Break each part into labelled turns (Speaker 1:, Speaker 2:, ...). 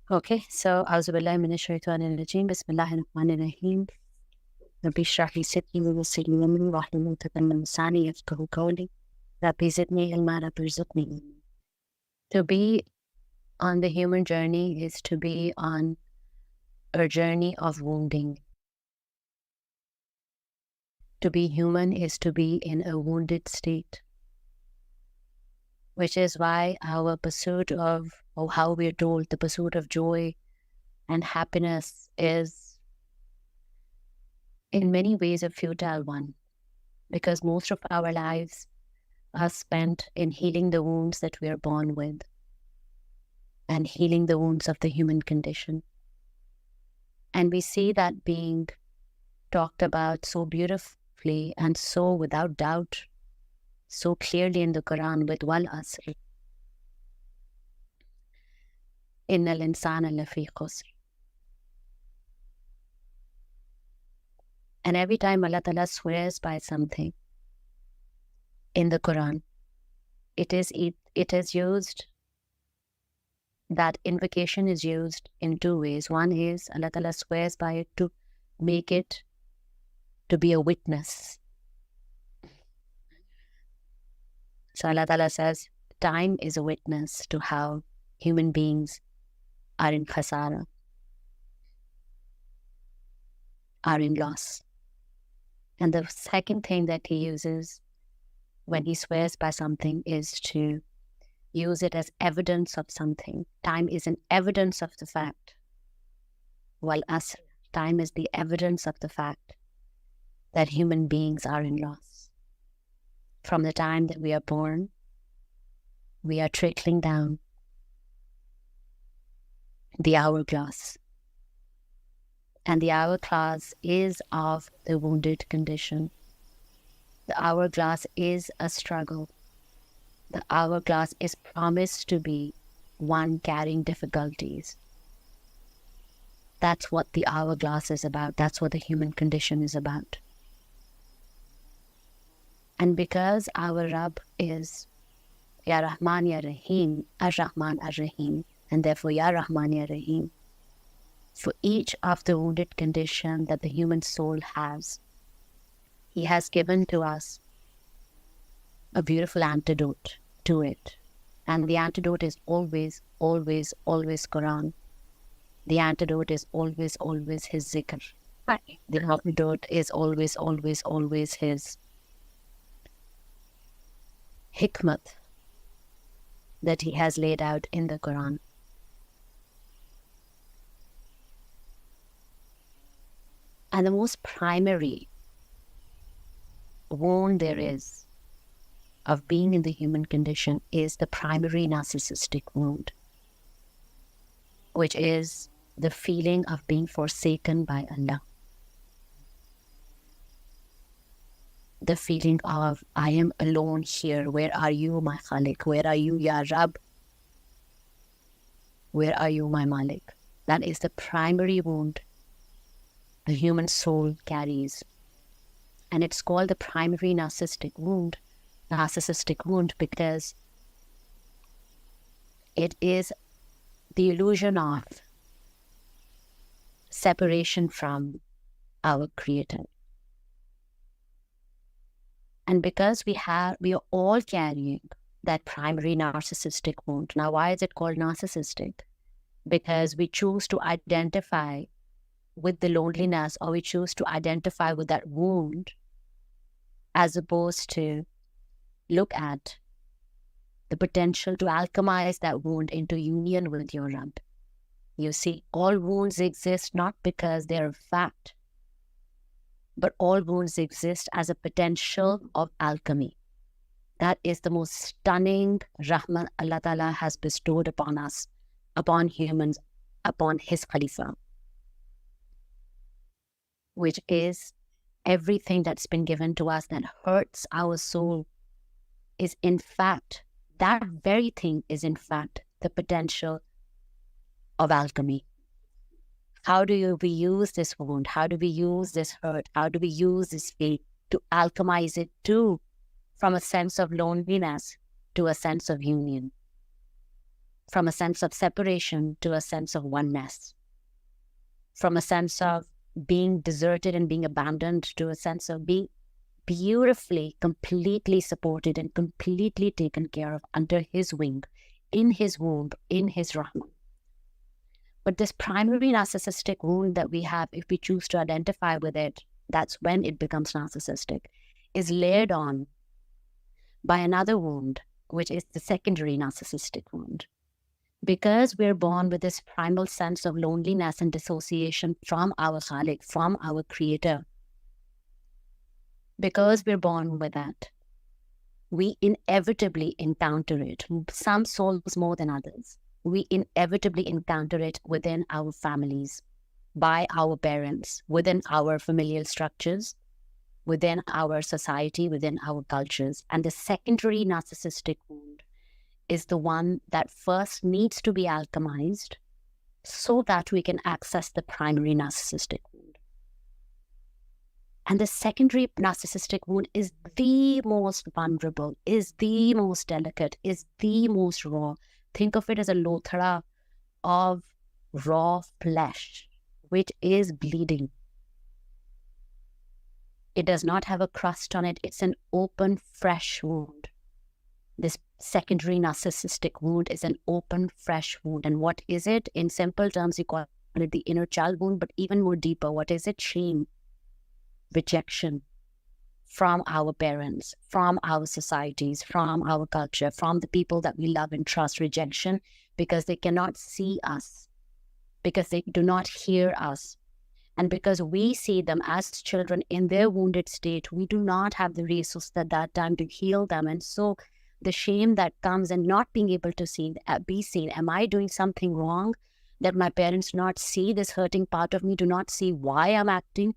Speaker 1: Okay, so أعوذ بالله من الشيطان الرجيم بسم الله الرحمن الرحيم ربي اشرح لي صدري ويسر لي أمري واحلل عقدة من لساني يفقهوا قولي ربي زدني علما ربي ارزقني علما. To be on the human journey is to be on a journey of wounding. To be human is to be in a wounded state, which is why our pursuit of, or how we're told, the pursuit of joy and happiness is in many ways a futile one, because most of our lives are spent in healing the wounds that we are born with and healing the wounds of the human condition. And we see that being talked about so beautifully and so without doubt, so clearly in the Quran with wal asr. Inna al-insana lafi khusr. And every time Allah Ta'ala swears by something in the Quran, it is used, that invocation is used in two ways. One is Allah Ta'ala swears by it to make it to be a witness. So Allah Ta'ala says, time is a witness to how human beings are in khasara, are in loss. And the second thing that he uses when he swears by something is to use it as evidence of something. Time is an evidence of the fact. While asr, time is the evidence of the fact that human beings are in loss. From the time that we are born, we are trickling down the hourglass. And the hourglass is of the wounded condition. The hourglass is a struggle. The hourglass is promised to be one carrying difficulties. That's what the hourglass is about. That's what the human condition is about. And because our Rabb is Ya Rahman Ya Raheem, Ar-Rahman Ar-Rahim, and therefore Ya Rahman Ya Raheem, for each of the wounded condition that the human soul has, he has given to us a beautiful antidote to it. And the antidote is always, always, always Quran. The antidote is always, always his zikr. The antidote is always, always, always his hikmat that he has laid out in the Quran. And the most primary wound there is of being in the human condition is the primary narcissistic wound, which is the feeling of being forsaken by Allah. The feeling of, I am alone here. Where are you, my Khalik? Where are you, Ya Rab? Where are you, my Malik? That is the primary wound the human soul carries. And it's called the primary narcissistic wound because it is the illusion of separation from our Creator. And because we are all carrying that primary narcissistic wound. Now, why is it called narcissistic? Because we choose to identify with the loneliness, or we choose to identify with that wound, as opposed to look at the potential to alchemize that wound into union with your Rabb. You see, all wounds exist not because they're a fact, but all wounds exist as a potential of alchemy. That is the most stunning rahmah Allah Ta'ala has bestowed upon us, upon humans, upon His Khalifa, which is everything that's been given to us that hurts our soul is in fact, that very thing is in fact the potential of alchemy. How do we use this wound? How do we use this hurt? How do we use this pain to alchemize it too, from a sense of loneliness to a sense of union? from a sense of separation to a sense of oneness, from a sense of being deserted and being abandoned to a sense of being beautifully, completely supported and completely taken care of under his wing, in his womb, in his Rahman. But this primary narcissistic wound that we have, if we choose to identify with it, that's when it becomes narcissistic, is layered on by another wound, which is the secondary narcissistic wound. Because we're born with this primal sense of loneliness and dissociation from our Khalik, from our Creator, because we're born with that, we inevitably encounter it. Some souls more than others. We inevitably encounter it within our families, by our parents, within our familial structures, within our society, within our cultures. And the secondary narcissistic wound is the one that first needs to be alchemized so that we can access the primary narcissistic wound. And the secondary narcissistic wound is the most vulnerable, is the most delicate, is the most raw. Think of it as a lothara of raw flesh, which is bleeding. It does not have a crust on it. It's an open, fresh wound. This secondary narcissistic wound is an open, fresh wound. And what is it? In simple terms, you call it the inner child wound, but even more deeper, what is it? Shame, rejection from our parents, from our societies, from our culture, from the people that we love and trust. Rejection because they cannot see us, because they do not hear us. And because we see them as children in their wounded state, we do not have the resources at that time to heal them. And so the shame that comes and not being able to be seen. Am I doing something wrong that my parents do not see this hurting part of me, do not see why I'm acting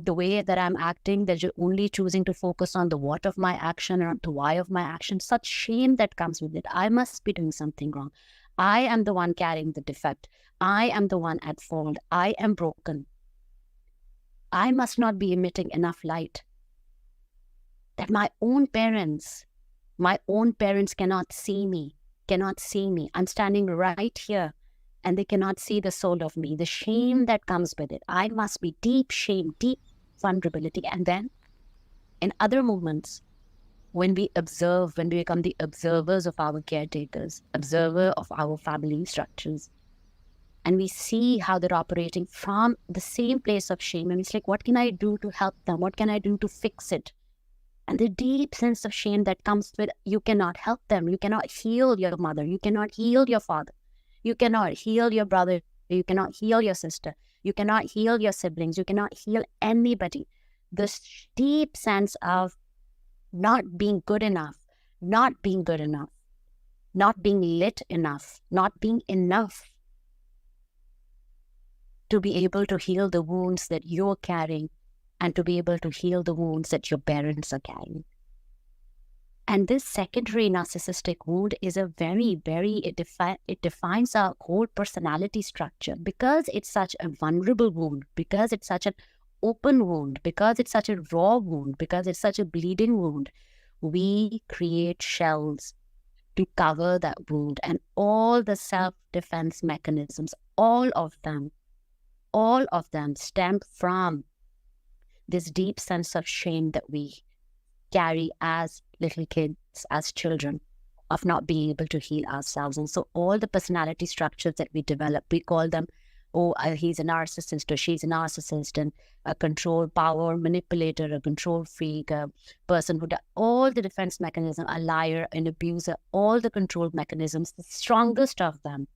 Speaker 1: the way that I'm acting, that you're only choosing to focus on the what of my action or the why of my action? Such shame that comes with it. I must be doing something wrong. I am the one carrying the defect. I am the one at fault. I am broken. I must not be emitting enough light. That my own parents cannot see me. I'm standing right here and they cannot see the soul of me. The shame that comes with it. I must be deep shame, deep vulnerability. And then in other moments, when we become the observers of our caretakers, observer of our family structures, and we see how they're operating from the same place of shame. And it's like, what can I do to help them? What can I do to fix it? And the deep sense of shame that comes with, you cannot help them. You cannot heal your mother. You cannot heal your father. You cannot heal your brother. You cannot heal your sister. You cannot heal your siblings. You cannot heal anybody. This deep sense of not being good enough, not being good enough, not being lit enough, not being enough to be able to heal the wounds that you're carrying and to be able to heal the wounds that your parents are carrying. And this secondary narcissistic wound is a it defines our whole personality structure because it's such a vulnerable wound, because it's such an open wound, because it's such a raw wound, because it's such a bleeding wound. We create shells to cover that wound, and all the self-defense mechanisms, all of them stem from this deep sense of shame that we carry as little kids, as children, of not being able to heal ourselves. And so all the personality structures that we develop, we call them, he's a narcissist or she's a narcissist, and a control power manipulator, a control freak, a person who does all the defense mechanism, a liar, an abuser, all the control mechanisms, the strongest of them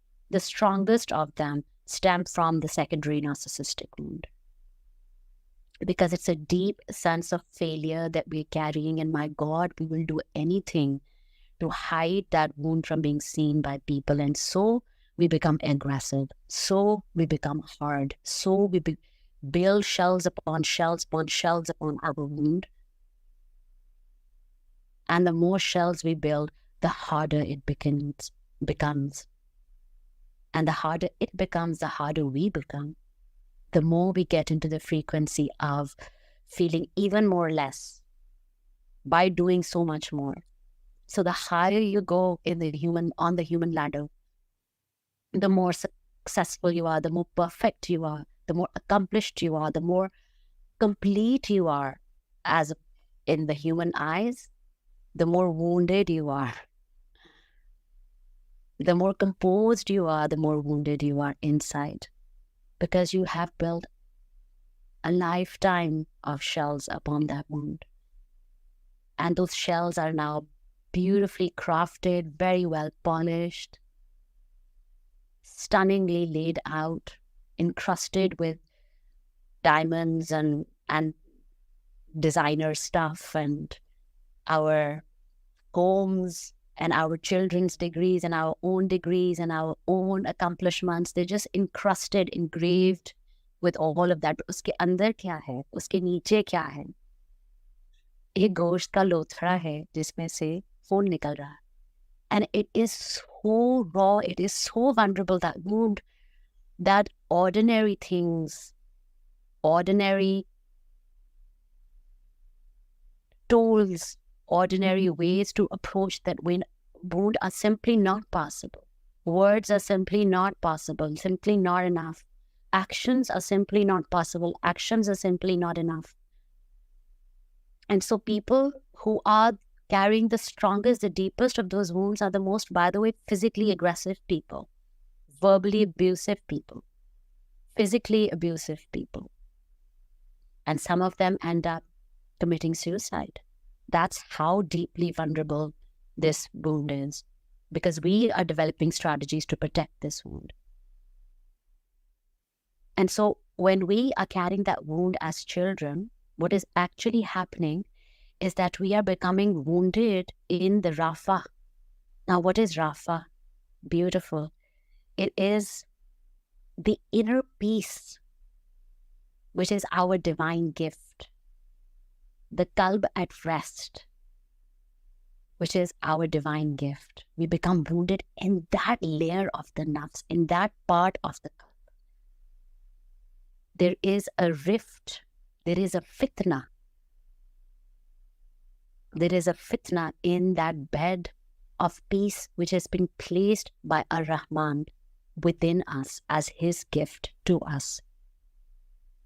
Speaker 1: stem from the secondary narcissistic wound. Because it's a deep sense of failure that we're carrying, and my God, we will do anything to hide that wound from being seen by people. And so we become aggressive, so we become hard, so we build shells upon shells upon shells upon our wound. And the more shells we build, the harder it becomes. And the harder it becomes, the harder we become. The more we get into the frequency of feeling even more less by doing so much more. So the higher you go on the human ladder, The more successful you are, the more perfect you are, the more accomplished you are, the more complete you are as in the human eyes, the more wounded you are. The more composed you are, the more wounded you are inside, because you have built a lifetime of shells upon that wound. And those shells are now beautifully crafted, very well polished, stunningly laid out, encrusted with diamonds and designer stuff, and our homes and our children's degrees and our own degrees and our own accomplishments. They're just encrusted, engraved with all of that. उसके अंदर क्या है, उसके नीचे क्या है? एक गोश्त का लोथड़ा है जिसमें से खून निकल रहा है. And it is so raw, it is so vulnerable, that wound, that ordinary things, ordinary tools, ordinary ways to approach that wound are simply not possible. Words are simply not possible, simply not enough. Actions are simply not possible. Actions are simply not enough. And so people who are carrying the strongest, the deepest of those wounds are the most, by the way, physically aggressive people, verbally abusive people, physically abusive people. And some of them end up committing suicide. That's how deeply vulnerable this wound is, because we are developing strategies to protect this wound. And so when we are carrying that wound as children, what is actually happening is that we are becoming wounded in the Rafa. Now, what is Rafa? Beautiful. It is the inner peace, which is our divine gift. The qalb at rest, which is our divine gift. We become wounded in that layer of the nafs, in that part of the qalb. There is a rift, there is a fitna. There is a fitna in that bed of peace which has been placed by Ar-Rahman within us as his gift to us.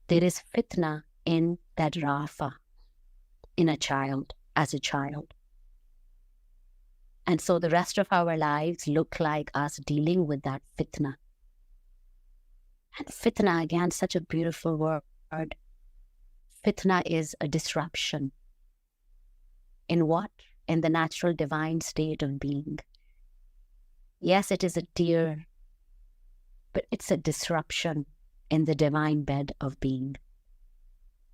Speaker 1: There is fitna in that Rafa, in a child, as a child. And so the rest of our lives look like us dealing with that fitna. And fitna, again, such a beautiful word. Fitna is a disruption. In what? In the natural divine state of being. Yes, it is a tear, but it's a disruption in the divine bed of being.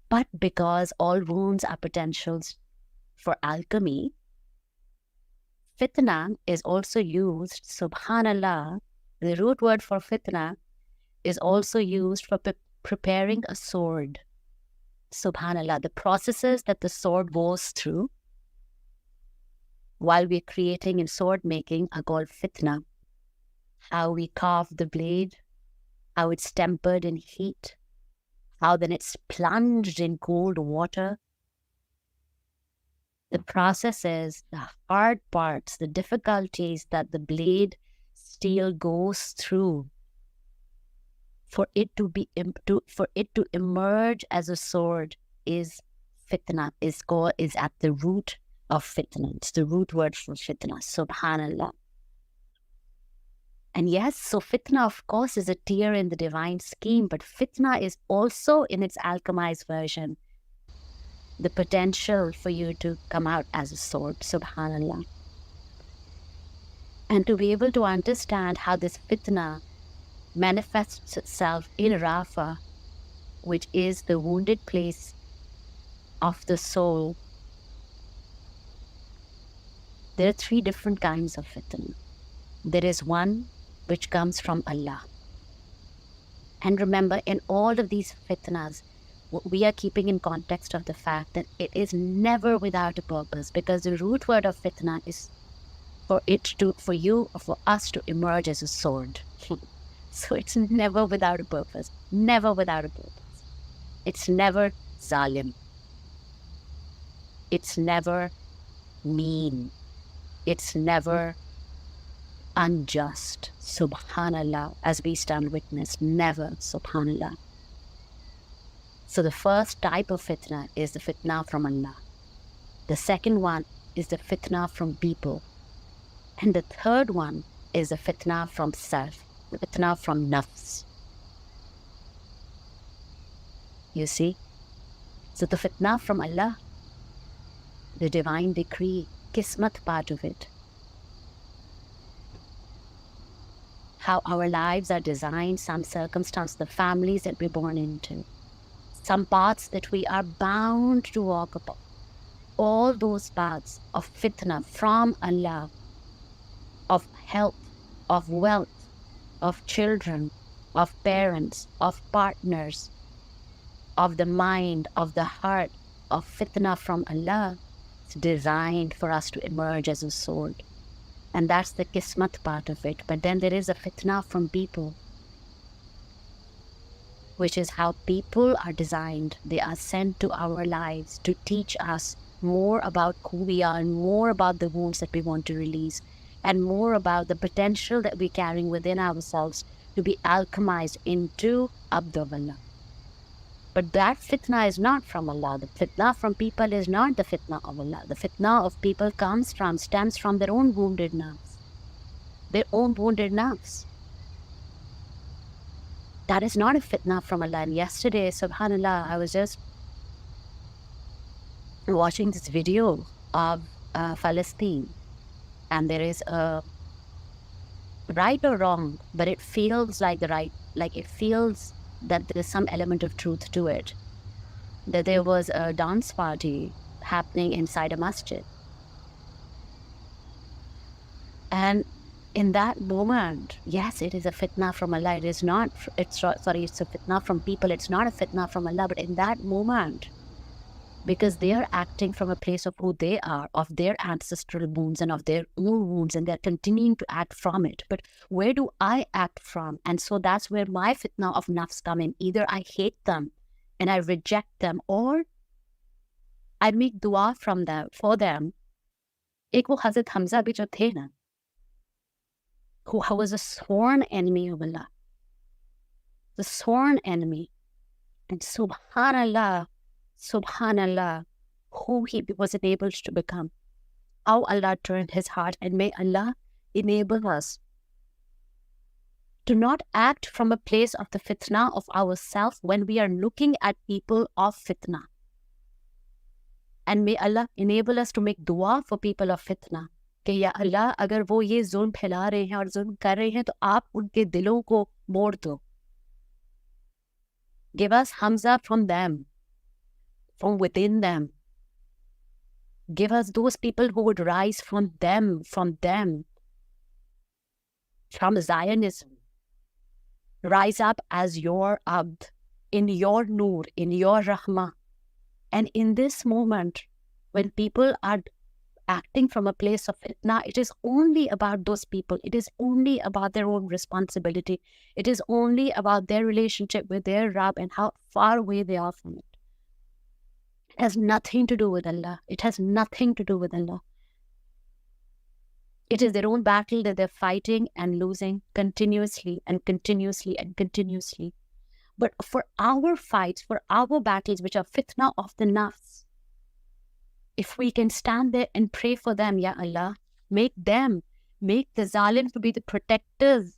Speaker 1: But because all wounds are potentials for alchemy, fitna is also used, subhanallah, the root word for fitna is also used for preparing a sword. Subhanallah, the processes that the sword goes through while we're creating in sword making are called fitna. How we carve the blade, how it's tempered in heat, how then it's plunged in cold water. The processes, the hard parts, the difficulties that the blade steel goes through for it to emerge as a sword is fitna, is at the root of fitna. It's the root word for fitna, subhanallah. And yes, so fitna, of course, is a tear in the divine scheme, but fitna is also, in its alchemized version, the potential for you to come out as a sword, subhanallah. And to be able to understand how this fitna manifests itself in Rafa, which is the wounded place of the soul. There are three different kinds of fitna. There is one which comes from Allah. And remember, in all of these fitnas, we are keeping in context of the fact that it is never without a purpose, because the root word of fitna is for us to emerge as a sword. So it's never without a purpose, never without a purpose. It's never zalim. It's never mean. It's never unjust. Subhanallah, as we stand witness, never, subhanallah. So the first type of fitna is the fitna from Allah. The second one is the fitna from people. And the third one is the fitna from self, the fitna from nafs. You see? So the fitna from Allah, the divine decree, kismat part of it. How our lives are designed, some circumstance, the families that we're born into, some paths that we are bound to walk upon. All those paths of fitna from Allah, of health, of wealth, of children, of parents, of partners, of the mind, of the heart, of fitna from Allah, it's designed for us to emerge as a sword. And that's the kismat part of it. But then there is a fitna from people, which is how people are designed. They are sent to our lives to teach us more about who we are and more about the wounds that we want to release and more about the potential that we're carrying within ourselves to be alchemized into Abdullah. But that fitna is not from Allah. The fitna from people is not the fitna of Allah. The fitna of people stems from their own wounded nerves. Their own wounded nerves. That is not a fitna from Allah. And yesterday, subhanallah, I was just watching this video of Palestine. And there is a right or wrong, but it feels like the right, like it feels that there is some element of truth to it. That there was a dance party happening inside a masjid. And in that moment, yes, it is a fitna from Allah. It is not, it's a fitna from people. It's not a fitna from Allah. But in that moment, because they are acting from a place of who they are, of their ancestral wounds and of their own wounds, and they're continuing to act from it. But where do I act from? And so that's where my fitna of nafs come in. Either I hate them and I reject them, or I make dua from them, for them. Ek wo Hazrat Hamza bhi jo the na, who was a sworn enemy of Allah. The sworn enemy. And subhanallah, who he was enabled to become. How Allah turned his heart, and may Allah enable us to not act from a place of the fitna of ourselves when we are looking at people of fitna. And may Allah enable us to make dua for people of fitna. कि या अल्लाह अगर वो ये जुल्म फैला रहे हैं और जुल्म कर रहे हैं तो आप उनके दिलों को मोड़ दो. Give us Hamza from them, from within them. Give us those people who would rise from them, from Zionism. Rise up as your Abd, in your Noor, in your Rahmah. And in this moment, when people are acting from a place of fitna, it is only about those people. It is only about their own responsibility. It is only about their relationship with their Rabb and how far away they are from it. It has nothing to do with Allah. It has nothing to do with Allah. It is their own battle that they're fighting and losing continuously and continuously and continuously. But for our fights, for our battles, which are fitna of the nafs, if we can stand there and pray for them, Ya Allah, make the zalim to be the protectors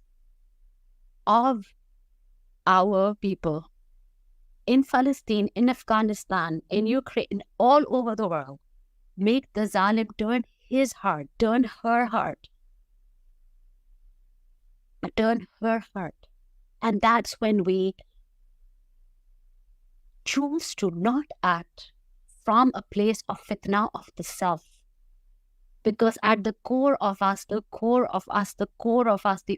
Speaker 1: of our people. In Palestine, in Afghanistan, in Ukraine, all over the world, make the zalim turn his heart, turn her heart. Turn her heart. And that's when we choose to not act from a place of fitna of the self. Because at the core of us, the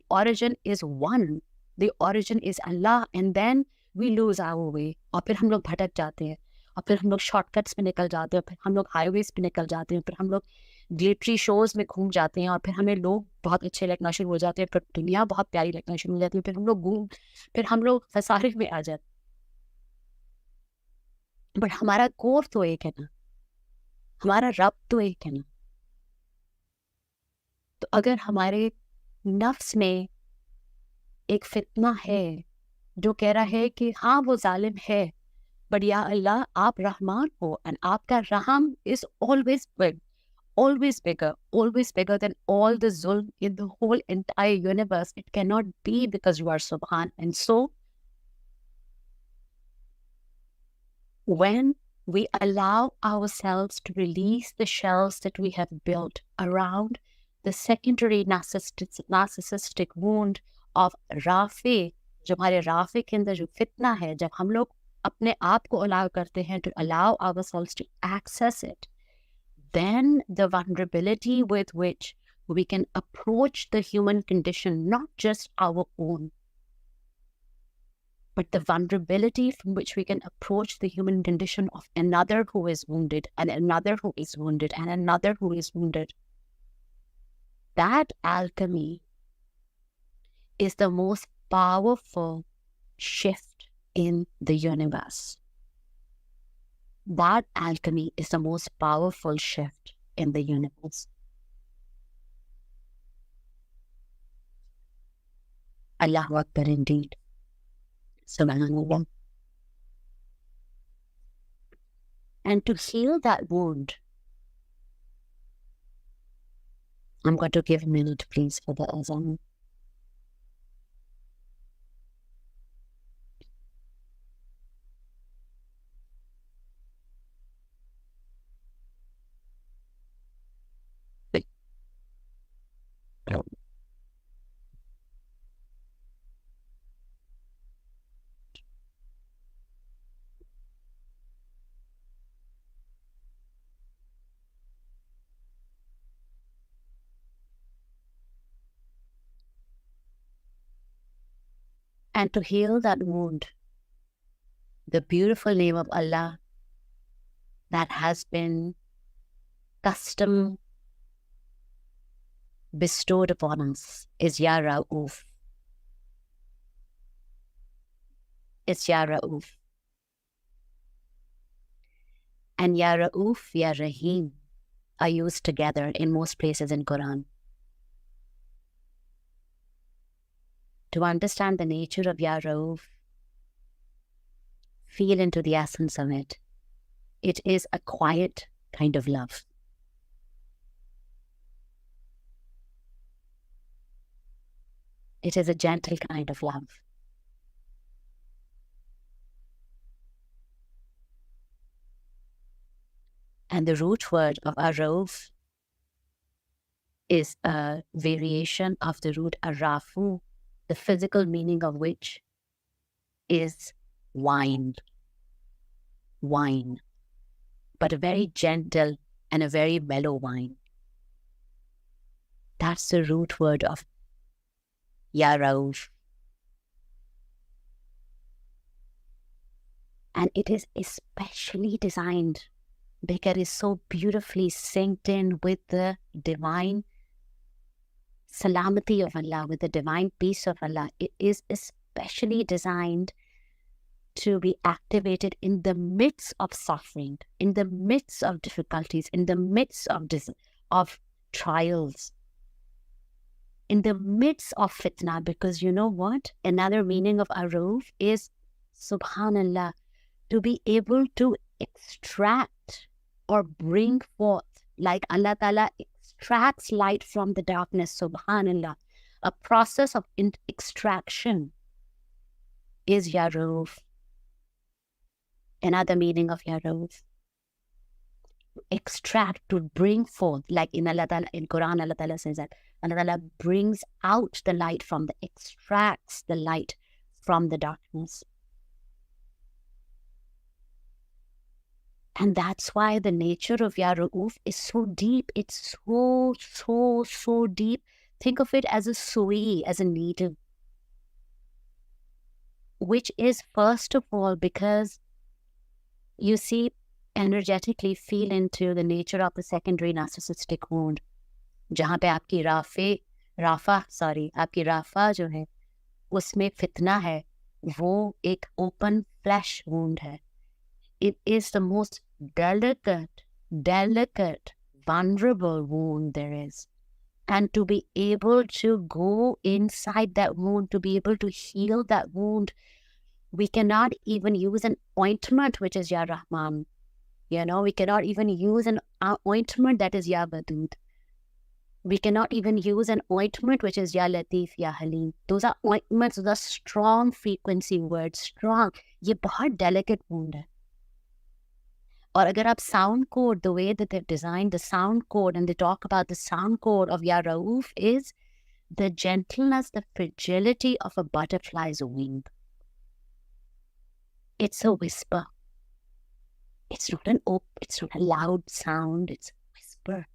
Speaker 1: origin is one. The origin is Allah. And then we lose our way. और फिर हम लोग भटक जाते हैं. और फिर हम लोग शॉर्टकट्स में निकल जाते हैं. फिर हम लोग हाईवेज पे निकल जाते हैं. फिर हम लोग ग्लिटरी शोज में घूम जाते हैं. और फिर हमें लोग बहुत अच्छे लगना शुरू हो जाते हैं. फिर दुनिया बहुत प्यारी लगना शुरू हो जाती है. फिर हम लोग खसारे में आ जाते हैं. बट हमारा कोर तो एक है ना. हमारा रब तो एक है ना. तो अगर हमारे नफ्स में एक फितना है जो कह रहा है कि हाँ वो जालिम है, बट या अल्लाह आप रहमान हो, एंड आपका रहम is always big, always bigger than all the zulm in the whole entire universe. It cannot be, because you are Subhan. And so when we allow ourselves to release the shells that we have built around the secondary narcissistic wound of Rafi, जो हमारे Rafe के अंदर जो फितना है, जब हम लोग अपने आप को अलाउ करते हैं to allow ourselves to access it, then the vulnerability with which we can approach the human condition, not just our own, but the vulnerability from which we can approach the human condition of another who is wounded, and another who is wounded, and another who is wounded. That alchemy is the most powerful shift in the universe. That alchemy is the most powerful shift in the universe. Allahu Akbar indeed. Subhanallah. And to heal that wound, I'm going to give a minute, please, for the azan. And to heal that wound, the beautiful name of Allah that has been custom bestowed upon us is Ya Rauf. It's Ya Rauf. And Ya Rauf, Ya Raheem are used together in most places in Quran. To understand the nature of Ya Rauf, feel into the essence of it. It is a quiet kind of love. It is a gentle kind of love. And the root word of Rauf is a variation of the root Arafu, the physical meaning of which is wine. Wine. But a very gentle and a very mellow wine. That's the root word of Ya Rauf. And it is especially designed because it's so beautifully synced in with the divine salamati of Allah, with the divine peace of Allah. It is especially designed to be activated in the midst of suffering, in the midst of difficulties, in the midst of trials, in the midst of fitna. Because you know what? Another meaning of Rauf is, subhanallah, to be able to extract or bring forth, like Allah Ta'ala extracts light from the darkness, subhanallah. A process of extraction is Ya Rauf. Another meaning of Ya Rauf. Extract, to bring forth, like in Allah Ta'ala, in Quran, Allah Ta'ala says that Allah Ta'ala brings out the light extracts the light from the darkness. And that's why the nature of Ya Rauf is so deep. It's so deep. Think of it as a sui, as a needle, which is first of all because you see, energetically feel into the nature of the secondary narcissistic wound, जहाँ पे आपकी आपकी Rafa जो है उसमें फितना है, वो एक open flesh wound है. It is the most delicate, vulnerable wound there is. And to be able to go inside that wound, to be able to heal that wound, we cannot even use an ointment, which is Ya Rahman. We cannot even use an ointment that is Ya Wadud. We cannot even use an ointment which is Ya Latif, Ya Halim. Those are ointments, those are strong frequency words, strong. ये बहुत delicate wound है. और अगर आप sound code, the way that they've designed the sound code, and they talk about the sound code of Ya Rauf is the gentleness, the fragility of a butterfly's wing. It's a whisper. It's not a loud sound, it's a whisper.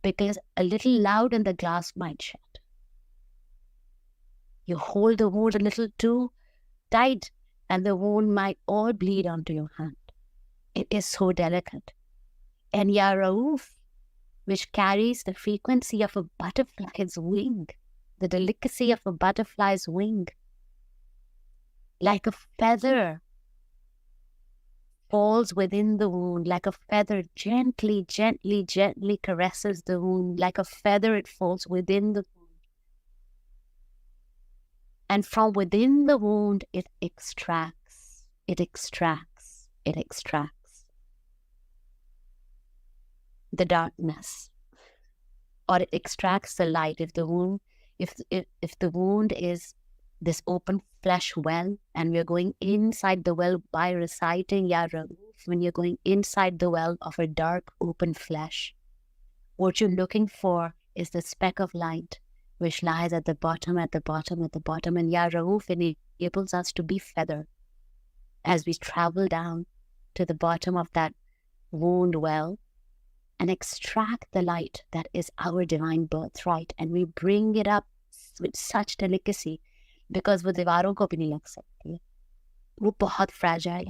Speaker 1: Because a little loud and the glass might shatter. You hold the wound a little too tight and the wound might all bleed onto your hand. It is so delicate. And Ya Rauf, which carries the frequency of a butterfly's wing, the delicacy of a butterfly's wing, like a feather falls within the wound, like a feather gently, gently, gently caresses the wound, like a feather it falls within the wound. And from within the wound, it extracts the darkness, or it extracts the light. If the wound is this open flesh well, and we're going inside the well by reciting Ya Rauf, when you're going inside the well of a dark open flesh, what you're looking for is the speck of light which lies at the bottom, and Ya Rauf enables us to be feathered as we travel down to the bottom of that wound well and extract the light that is our divine birthright, and we bring it up with such delicacy, because वो दीवारों को भी नहीं लग सकती है, वो बहुत fragile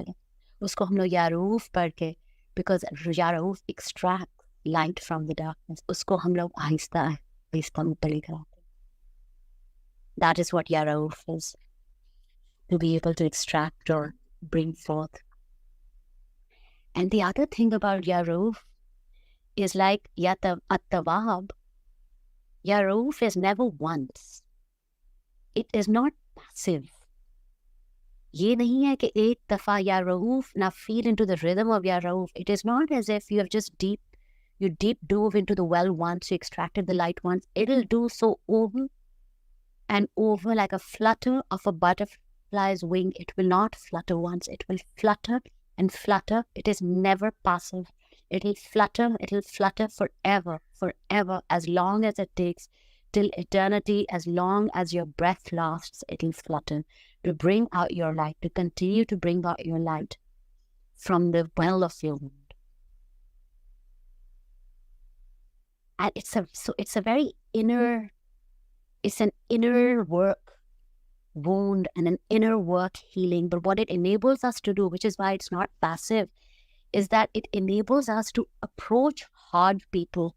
Speaker 1: है, उसको हम लोग या रूफ पढ़ के, because Ya Rauf extracts light from the darkness, उसको हम लोग आहिस्ता ऊपर लेकर आते हैं. That is what Ya Rauf is, to be able to extract or bring forth. And the other thing about Ya Rauf is like At-Tawwab, Ya Rauf is never once. It is not passive. ये नहीं है कि एक दफा Ya Rauf, now feel into the rhythm of Ya Rauf. It is not as if you have just deep dove into the well once, you extracted the light once. It'll do so over and over like a flutter of a butterfly's wing. It will not flutter once. It will flutter and flutter. It is never passive. It'll flutter forever, as long as it takes, till eternity, as long as your breath lasts, it'll flutter to bring out your light, to continue to bring out your light from the well of your wound. And it's an inner work wound and an inner work healing. But what it enables us to do, which is why it's not passive, is that it enables us to approach hard people.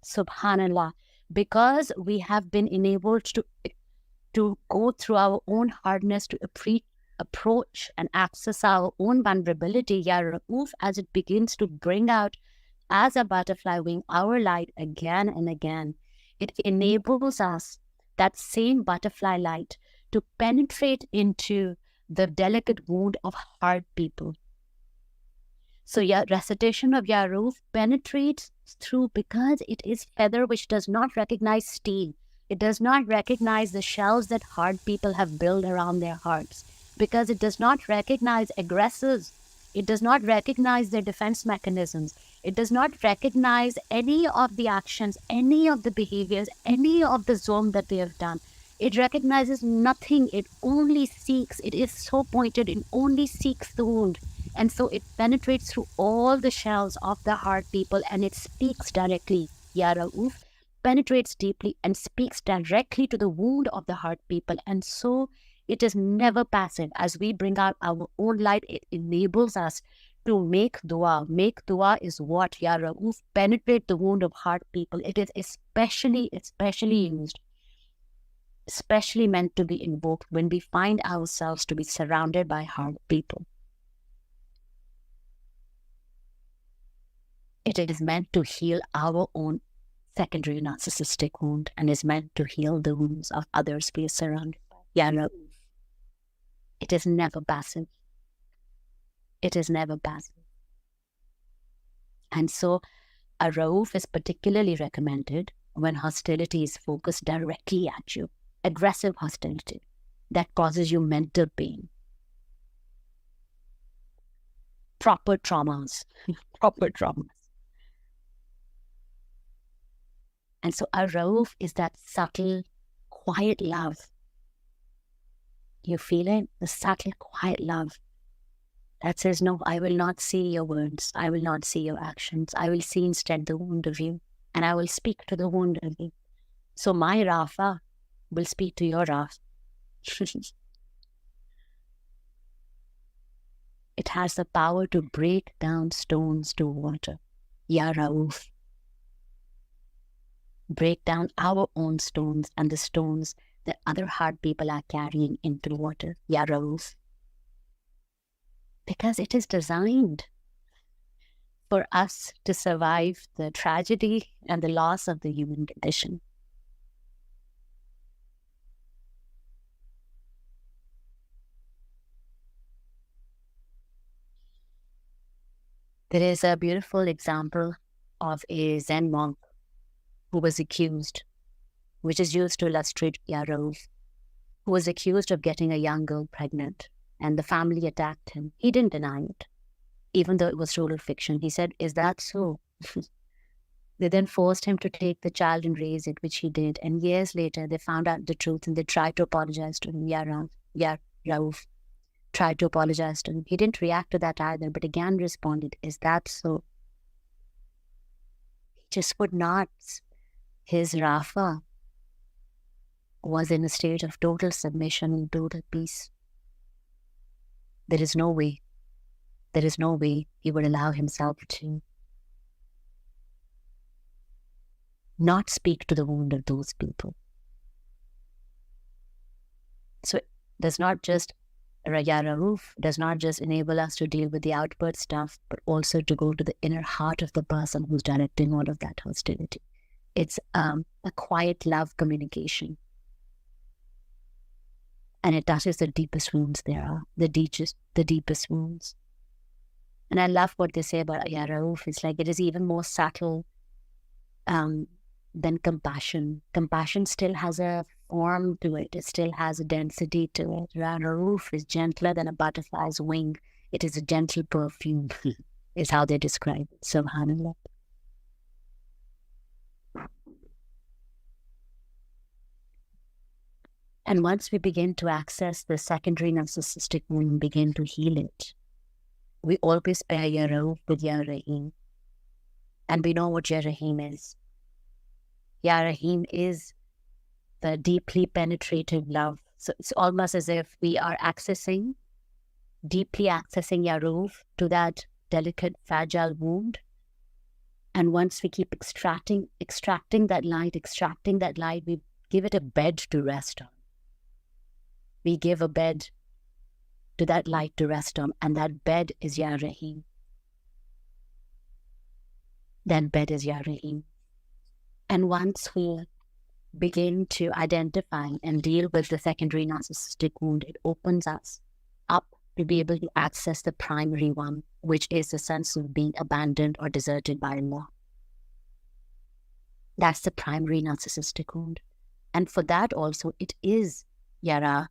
Speaker 1: Subhanallah, because we have been enabled to go through our own hardness, to approach and access our own vulnerability. Ya Rauf, as it begins to bring out as a butterfly wing our light again and again, it enables us, that same butterfly light, to penetrate into the delicate wound of hard people. So recitation of Ya Rauf penetrates through, because it is feather which does not recognize steel. It does not recognize the shells that hard people have built around their hearts, because it does not recognize aggressors. It does not recognize their defense mechanisms. It does not recognize any of the actions, any of the behaviors, any of the zulm that they have done. It recognizes nothing. It only seeks. It is so pointed. It only seeks the wound. And so it penetrates through all the shells of the hard people, and it speaks directly. Ya Rauf penetrates deeply and speaks directly to the wound of the hard people. And so it is never passive. As we bring out our own light, it enables us to make dua. Make dua is what Ya Rauf penetrate the wound of hard people. It is especially used, especially meant to be invoked when we find ourselves to be surrounded by hard people. It is meant to heal our own secondary narcissistic wound and is meant to heal the wounds of others we are surrounded by. Ya Rauf. It is never passive. It is never passive. And so a Rauf is particularly recommended when hostility is focused directly at you, aggressive hostility that causes you mental pain, proper traumas, proper traumas. And so a Rauf is that subtle, quiet love. You feel it? The subtle, quiet love that says, no, I will not see your words. I will not see your actions. I will see instead the wound of you, and I will speak to the wound of you. So my Rafa will speak to your Raf. It has the power to break down stones to water. Ya Rauf. Break down our own stones and the stones that other hard people are carrying into water. Ya Rauf. Because it is designed for us to survive the tragedy and the loss of the human condition. There is a beautiful example of a Zen monk who was accused, which is used to illustrate Ya Rauf, who was accused of getting a young girl pregnant, and the family attacked him. He didn't deny it, even though it was total fiction. He said, is that so? They then forced him to take the child and raise it, which he did. And years later, they found out the truth and they tried to apologize to him. Ya Rauf tried to apologize to him. He didn't react to that either, but again responded, is that so? He just would not. His Rafa was in a state of total submission and total peace. There is no way he would allow himself to not speak to the wound of those people. So it does not just, Ya Rauf does not just enable us to deal with the outward stuff, but also to go to the inner heart of the person who's directing all of that hostility. It's a quiet love communication. And it touches the deepest wounds there are, the deepest wounds. And I love what they say about Ya Rauf. It's like it is even more subtle than compassion. Compassion still has a form to it. It still has a density to it. Ya Rauf is gentler than a butterfly's wing. It is a gentle perfume, is how they describe it. Subhanallah. And once we begin to access the secondary narcissistic wound, begin to heal it, we always pair Ya Rauf with Ya Raheem. And we know what Ya Raheem is. Ya Raheem is the deeply penetrative love. So it's almost as if we are deeply accessing Ya Rauf to that delicate, fragile wound. And once we keep extracting that light, we give it a bed to rest on. We give a bed to that light to rest on, and that bed is Ya Raheem. That bed is Ya Raheem. And once we begin to identify and deal with the secondary narcissistic wound, it opens us up to be able to access the primary one, which is the sense of being abandoned or deserted by Allah. That's the primary narcissistic wound. And for that also, it is Ya Rauf.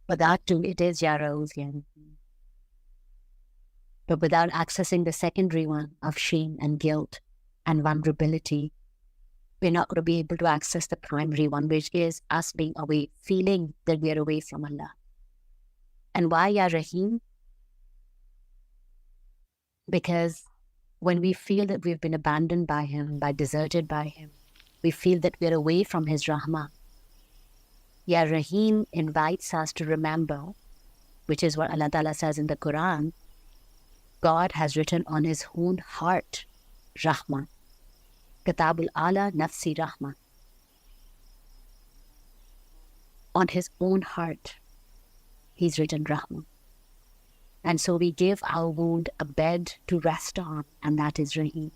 Speaker 1: For that too, it is Ya Rauf. But without accessing the secondary one of shame and guilt and vulnerability, we're not going to be able to access the primary one, which is us being away, feeling that we are away from Allah. And why Ya Raheem? Because when we feel that we've been abandoned by Him, deserted by Him, we feel that we're away from His Rahmah. Ya Raheem invites us to remember, which is what Allah Ta'ala says in the Quran, God has written on His own heart, Rahmah. Katabul ala nafsi Rahmah. On His own heart, He's written Rahman. And so we give our wound a bed to rest on, and that is Raheem.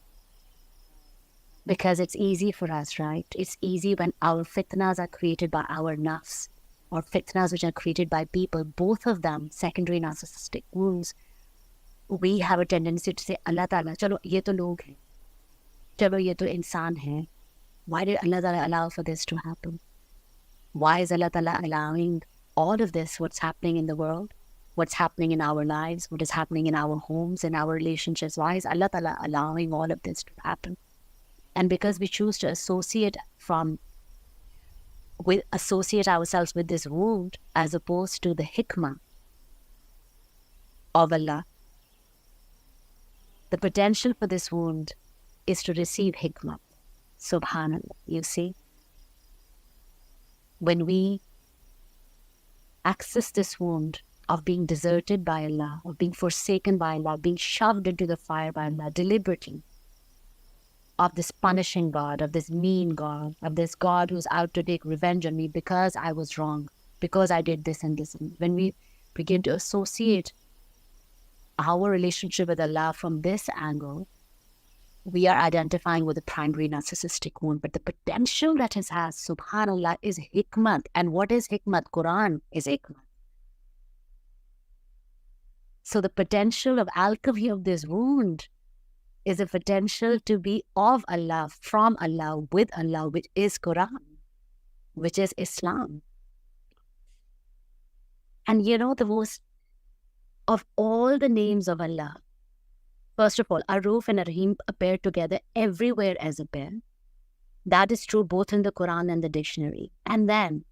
Speaker 1: Because it's easy for us, right? It's easy when our fitnas are created by our nafs, or fitnas which are created by people, both of them secondary narcissistic wounds. We have a tendency to say, Allah Ta'ala, chalo, ye to log hai. Chalo, ye to insan hai. Why did Allah Ta'ala allow for this to happen? Why is Allah Ta'ala allowing all of this, what's happening in the world, what's happening in our lives, what is happening in our homes, in our relationships? Why is Allah Ta'ala allowing all of this to happen? And because we choose to associate ourselves with this wound as opposed to the hikmah of Allah, the potential for this wound is to receive hikmah. Subhanallah, you see? When we access this wound of being deserted by Allah, of being forsaken by Allah, being shoved into the fire by Allah deliberately, of this punishing God, of this mean God, of this God who's out to take revenge on me because I was wrong, because I did this and this. When we begin to associate our relationship with Allah from this angle, we are identifying with the primary narcissistic wound. But the potential that it has, subhanAllah, is hikmat. And what is hikmat? Quran is hikmat. So the potential of alchemy of this wound is a potential to be of Allah, from Allah, with Allah, which is Quran, which is Islam. And you know, the most of all the names of Allah, first of all, Rauf and Raheem appear together everywhere as a pair. That is true both in the Quran and the dictionary. And then,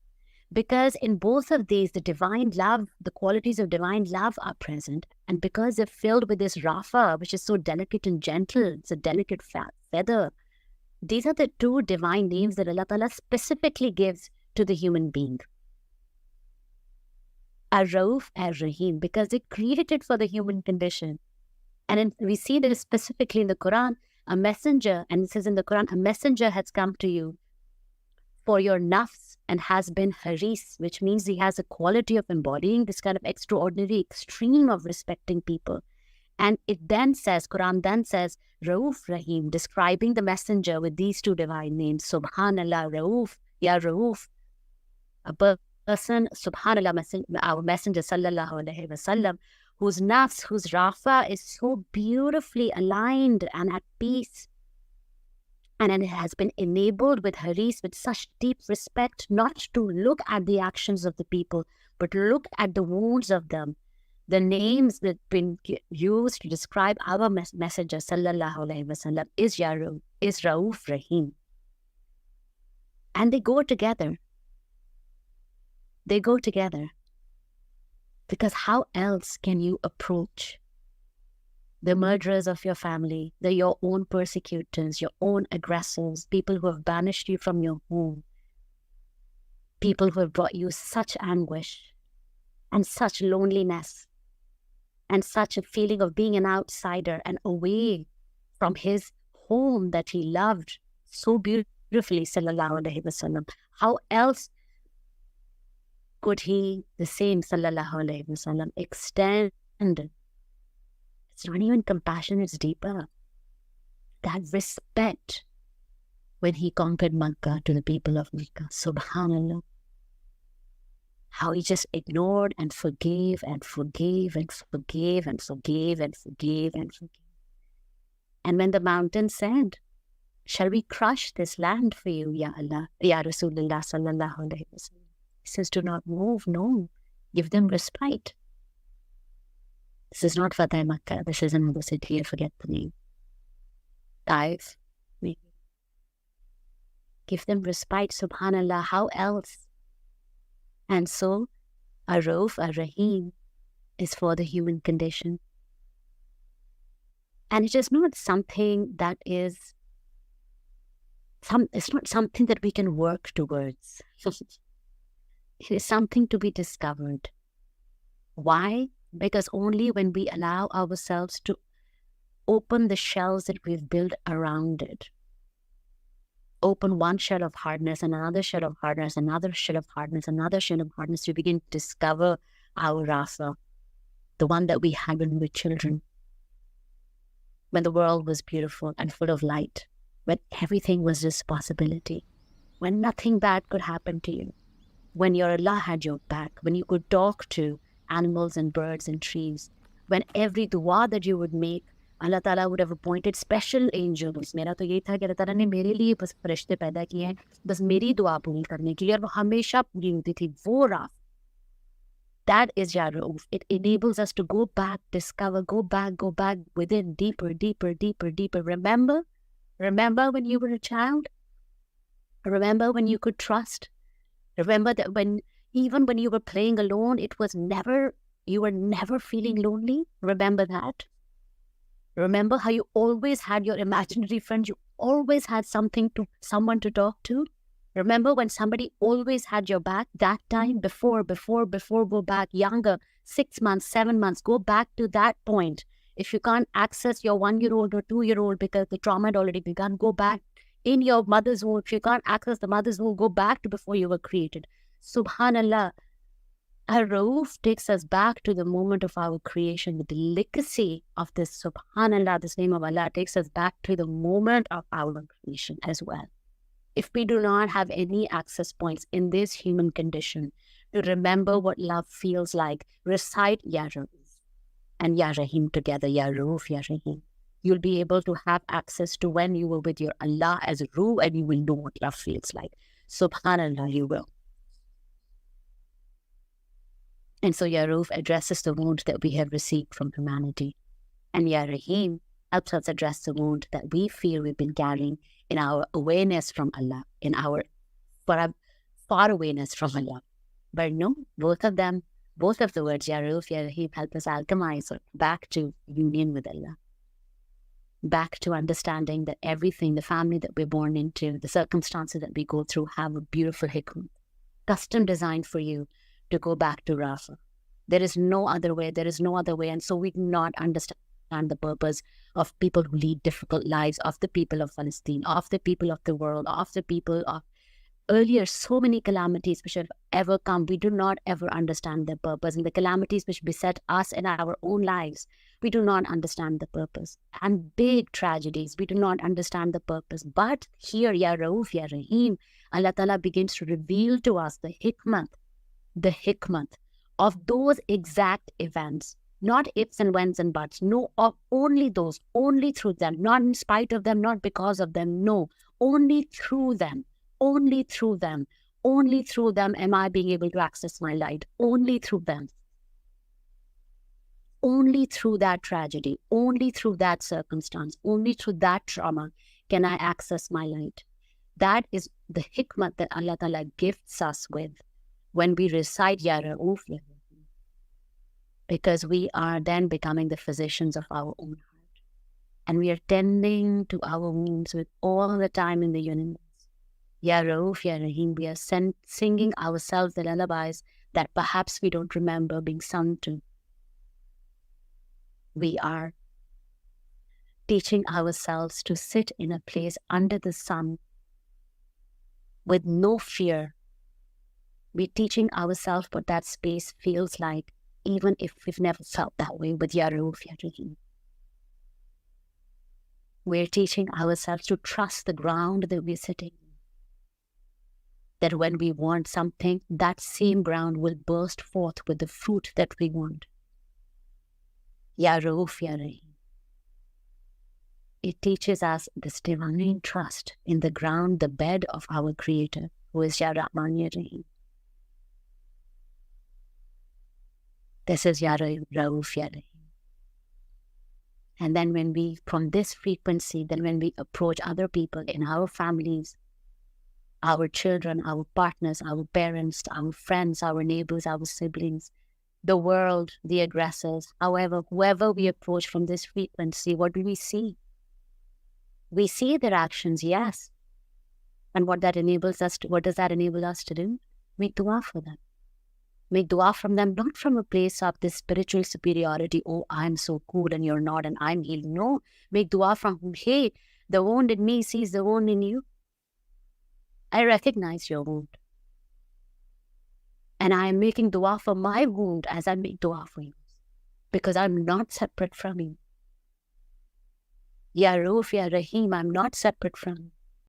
Speaker 1: because in both of these, the divine love, the qualities of divine love are present, and because they're filled with this Rafa, which is so delicate and gentle, it's a delicate feather. These are the two divine names that Allah Ta'ala specifically gives to the human being. Rauf and Raheem, because they created for the human condition. And we see this specifically in the Quran, a messenger, and it says in the Quran, a messenger has come to you for your nafs and has been haris, which means he has a quality of embodying this kind of extraordinary extreme of respecting people. And it then says, Quran then says, Rauf Raheem, describing the messenger with these two divine names, Subhanallah, Rauf Ya Rauf, a person, Subhanallah, our messenger, Sallallahu Alaihi Wasallam, whose nafs, whose rafa is so beautifully aligned and at peace. And it has been enabled with haris, with such deep respect, not to look at the actions of the people, but look at the wounds of them. The names that have been used to describe our messenger, Sallallahu Alaihi Wasallam, is Rauf Raheem. And they go together. They go together. Because how else can you approach the murderers of your family, your own persecutors, your own aggressors, people who have banished you from your home, people who have brought you such anguish and such loneliness and such a feeling of being an outsider and away from his home that he loved so beautifully, Sallallahu Alaihi Wasallam. How else could he, the same Sallallahu Alaihi Wasallam, extend? It's not even compassion, it's deeper. That respect when he conquered Makkah to the people of Makkah. Subhanallah. How he just ignored and forgave and forgave and forgave and forgave and forgave and forgave. And when the mountain said, shall we crush this land for you, Ya Allah, Ya Rasulullah Sallallahu Alaihi Wasallam? He says, do not move, no. Give them respite. This is not Fateh Makkah. This is another city. I forget the name. Taif, maybe. Give them respite, subhanallah. How else? And so, Rauf, Raheem is for the human condition. And it is not something that is, it's not something that we can work towards. It is something to be discovered. Why? Because only when we allow ourselves to open the shells that we've built around it, open one shell of hardness, and another shell of hardness, another shell of hardness, another shell of hardness, we begin to discover our Rafa, the one that we had when we were children, when the world was beautiful and full of light, when everything was just possibility, when nothing bad could happen to you, when your Allah had your back, when you could talk to animals and birds and trees, when every dua that you would make, Allah Ta'ala would have appointed special angels. मेरा तो यही था कि अल्लाह ताला ने मेरे लिए बस फरिश्ते पैदा किए हैं, बस मेरी दुआ पूरी करने के लिए, और वो हमेशा पूरी होती थी. वो राह, that is Ya Rauf. It enables us to go back, discover, go back within, deeper, deeper, deeper, deeper. Remember when you were a child? Remember when you could trust? Remember that even when you were playing alone, you were never feeling lonely? Remember that? Remember how you always had your imaginary friends, you always had someone to talk to? Remember when somebody always had your back? That time before, go back younger, 6 months, 7 months, go back to that point. If you can't access your 1-year-old or 2-year-old because the trauma had already begun, go back in your mother's womb. If you can't access the mother's womb, go back to before you were created. Subhanallah. Rauf takes us back to the moment of our creation. The delicacy of this, Subhanallah, this name of Allah, takes us back to the moment of our creation as well. If we do not have any access points in this human condition to remember what love feels like, recite Ya Rauf and Ya Raheem together, Ya Rauf, Ya Raheem. You'll be able to have access to when you were with your Allah as a Ruh, and you will know what love feels like. Subhanallah, you will. And so Ya Rauf addresses the wound that we have received from humanity. And Ya Raheem helps us address the wound that we feel we've been carrying in our awareness from Allah, in our far awareness from Allah. But no, both of the words, Ya Rauf, Ya Raheem, help us alchemize back to union with Allah. Back to understanding that everything, the family that we're born into, the circumstances that we go through have a beautiful hikmah, custom designed for you to go back to Rafa. There is no other way. And so we do not understand the purpose of people who lead difficult lives, of the people of Palestine, of the people of the world, of the people of earlier, so many calamities which have ever come. We do not ever understand their purpose. And the calamities which beset us in our own lives, we do not understand the purpose. And big tragedies, we do not understand the purpose. But here, Ya Rauf, Ya Raheem, Allah Ta'ala begins to reveal to us the hikmah of those exact events. Not ifs and whens and buts. No, of only those, only through them, not in spite of them, not because of them. No, only through them. Only through them am I being able to access my light. Only through them. Only through that tragedy, only through that circumstance, only through that trauma can I access my light. That is the hikmah that Allah Ta'ala gifts us with when we recite Ya Rauf, Ya Raheem. Because we are then becoming the physicians of our own heart. And we are tending to our wounds with all the time in the universe. Ya Rauf, Ya Raheem, we are singing ourselves the lullabies that perhaps we don't remember being sung to. We are teaching ourselves to sit in a place under the sun with no fear. We're teaching ourselves what that space feels like, even if we've never felt that way with Ya Rauf, Ya Raheem. We're teaching ourselves to trust the ground that we're sitting in. That when we want something, that same ground will burst forth with the fruit that we want. Ya Rauf, Ya Raheem. It teaches us this divine trust in the ground, the bed of our Creator, who is Ya Rahman, Ya Raheem. This is Ya Rauf, Ya Raheem. And then when we, from this frequency, then when we approach other people in our families, our children, our partners, our parents, our friends, our neighbors, our siblings, the world, the aggressors, whoever we approach from this frequency, what do we see? We see their actions, yes. And what does that enable us to do? Make dua for them. Make dua from them, not from a place of this spiritual superiority. Oh, I'm so cool and you're not, and I'm healed. No, make dua from, hey, the wound in me sees the wound in you. I recognize your wound. And I am making dua for my wound as I make dua for you, because I'm not separate from you. Ya Rauf Ya Raheem, I'm not separate from you.